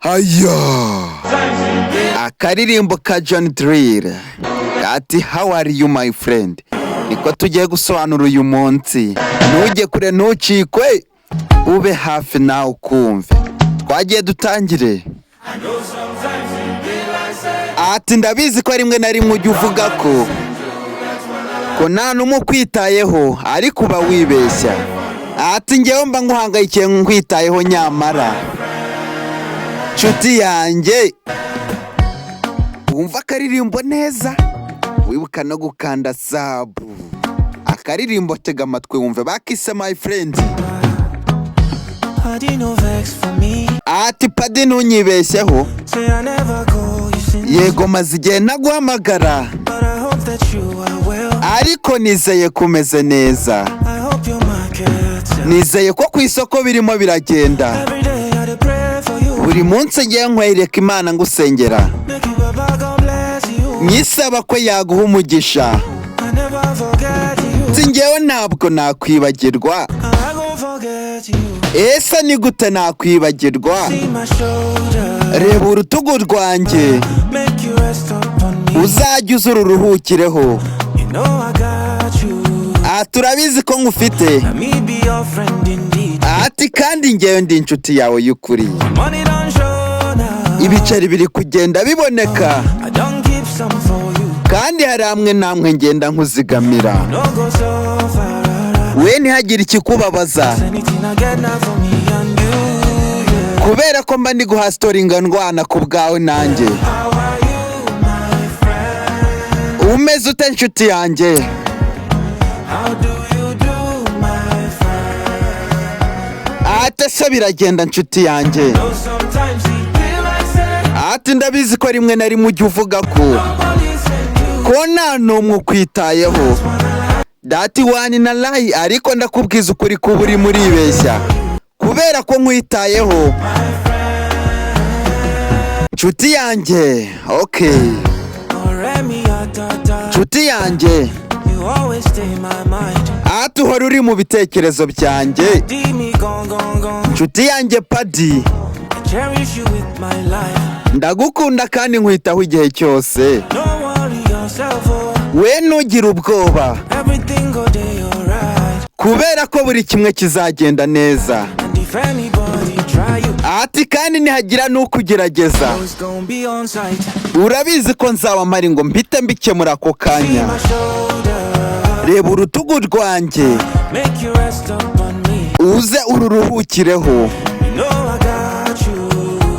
Haya akaririmbo ka John Drill ati how are you my friend, niko tugiye gusobanura uyu munsi. Ntujye kure ntucikwe, ube hafi nawe ukumve. Twagiye dutangire. Ati ndabizi ko rimwe na rimwe ujya uvuga ko nta n'umwe ukwitayeho ariko uba wibeshya. Ati njyewe mba nguhangayikiye nkwitayeho nyamara nshuti yanjye. Wumva akaririmbo neza, wibuka no gukanda sabu. Akaririmbo tega amatwi wumve bakise my friend. Ati padi ntunyibeshyeho, yego maze igihe naguhamagara ariko nizeye kumeze neza. Nizeye ko ku isoko birimo biragenda. Buri munsi ngiye nkwereka Imana ngusengera, nyisaba ko yaguha umugisha. Njyewe ntabwo nakwibagirwa. Ese ni gute nakwibagirwa? Reba urutugu rwanjye, uzajya uza ururuhukireho. Turabizi ko ngufite. Ati kandi njyewe ndi inshuti yawe y'ukuri. Ibiceri biri kugenda biboneka, kandi hari amwe namwe ngenda nkuzigamira. We ntihagire ikikubabaza, kubera ko mba ndi guha storinga ndwana ku bwawe nanjye. Umeze ute nshuti yanjye? Ati se biragenda nshuti yanjye? Ati ndabizi ko rimwe na rimwe ujya uvuga ko nta n'umwe ukwitayeho. Dati wani na layi, ariko ndakubwiza ukuri ko uri muribeshya, kubera ko nkwitayeho nshuti yanjye. Okay nshuti yanjye, ati uhora uri mu bitekerezo byanjye. Nshuti yanjye padi, ndagukunda kandi nkwitaho igihe cyose. We ntugire ubwoba, kubera ko buri kimwe kizagenda neza. Ati kandi nihagira n'ukugerageza, urabizi ko nzaba mpari ngo mpite mbikemura ako kanya. Reba urutugu rwanjye, uze ururuhukireho.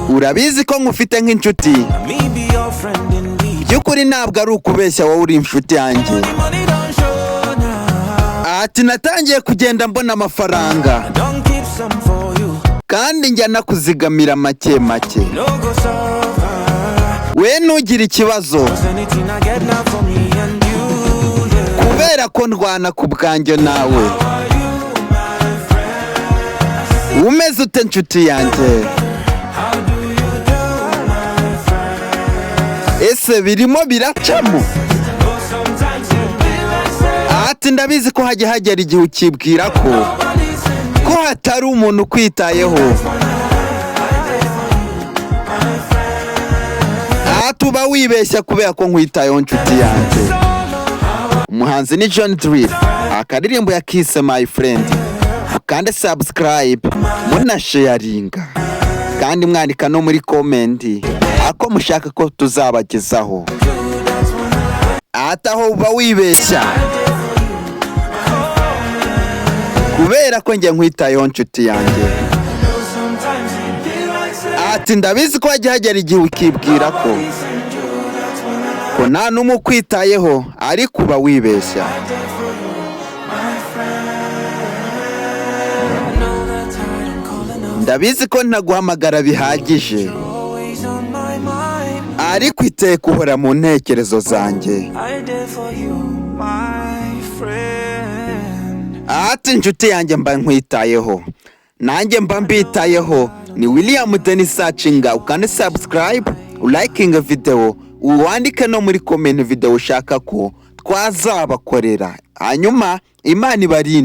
Urabizi ko nkufite nk'inshuti. By'ukuri ntabwo ari ukubeshya, wowe uri inshuti yanjye. Ati natangiye kugenda mbona amafaranga, kandi njya nakuzigamira make make. We ntugire ikibazo, kubera ko ndwana ku bwanjye nawe. Umeze ute nshuti yanjye? Ese birimo biracamo? Ati ndabizi ko hajya hagera igihe ukibwira ko hatari umuntu ukwitayeho. Ati uba wibeshya kubera ko nkwitayeho nshuti yanjye. Umuhanzi ni John Drill, akaririmbo yakise my friend. Mukande subscribe, munasharinga, kandi mwandika no muri comment ako mushaka ko tuzabagezaho. Ataho uba wibeshya, kubera ko njye nkwitayeho nshuti yanjye. Ati ndabizi ko hajya hagera igihe ukibwira ko nta n'umwe ukwitayeho ariko uba wibeshya. Ndabizi ko ntaguhamagara bihagije, ariko iteka uhora mu ntekerezo zanjye. Ati nshuti yanjye mba nkwitayeho, nanjye mba mbitayeho. Ni William Dennis Sacinga. Ukande subscribe, ulikinga video, uwandike no muri comment video ushaka ko twazabakorera. Hanyuma Imana ibarinde.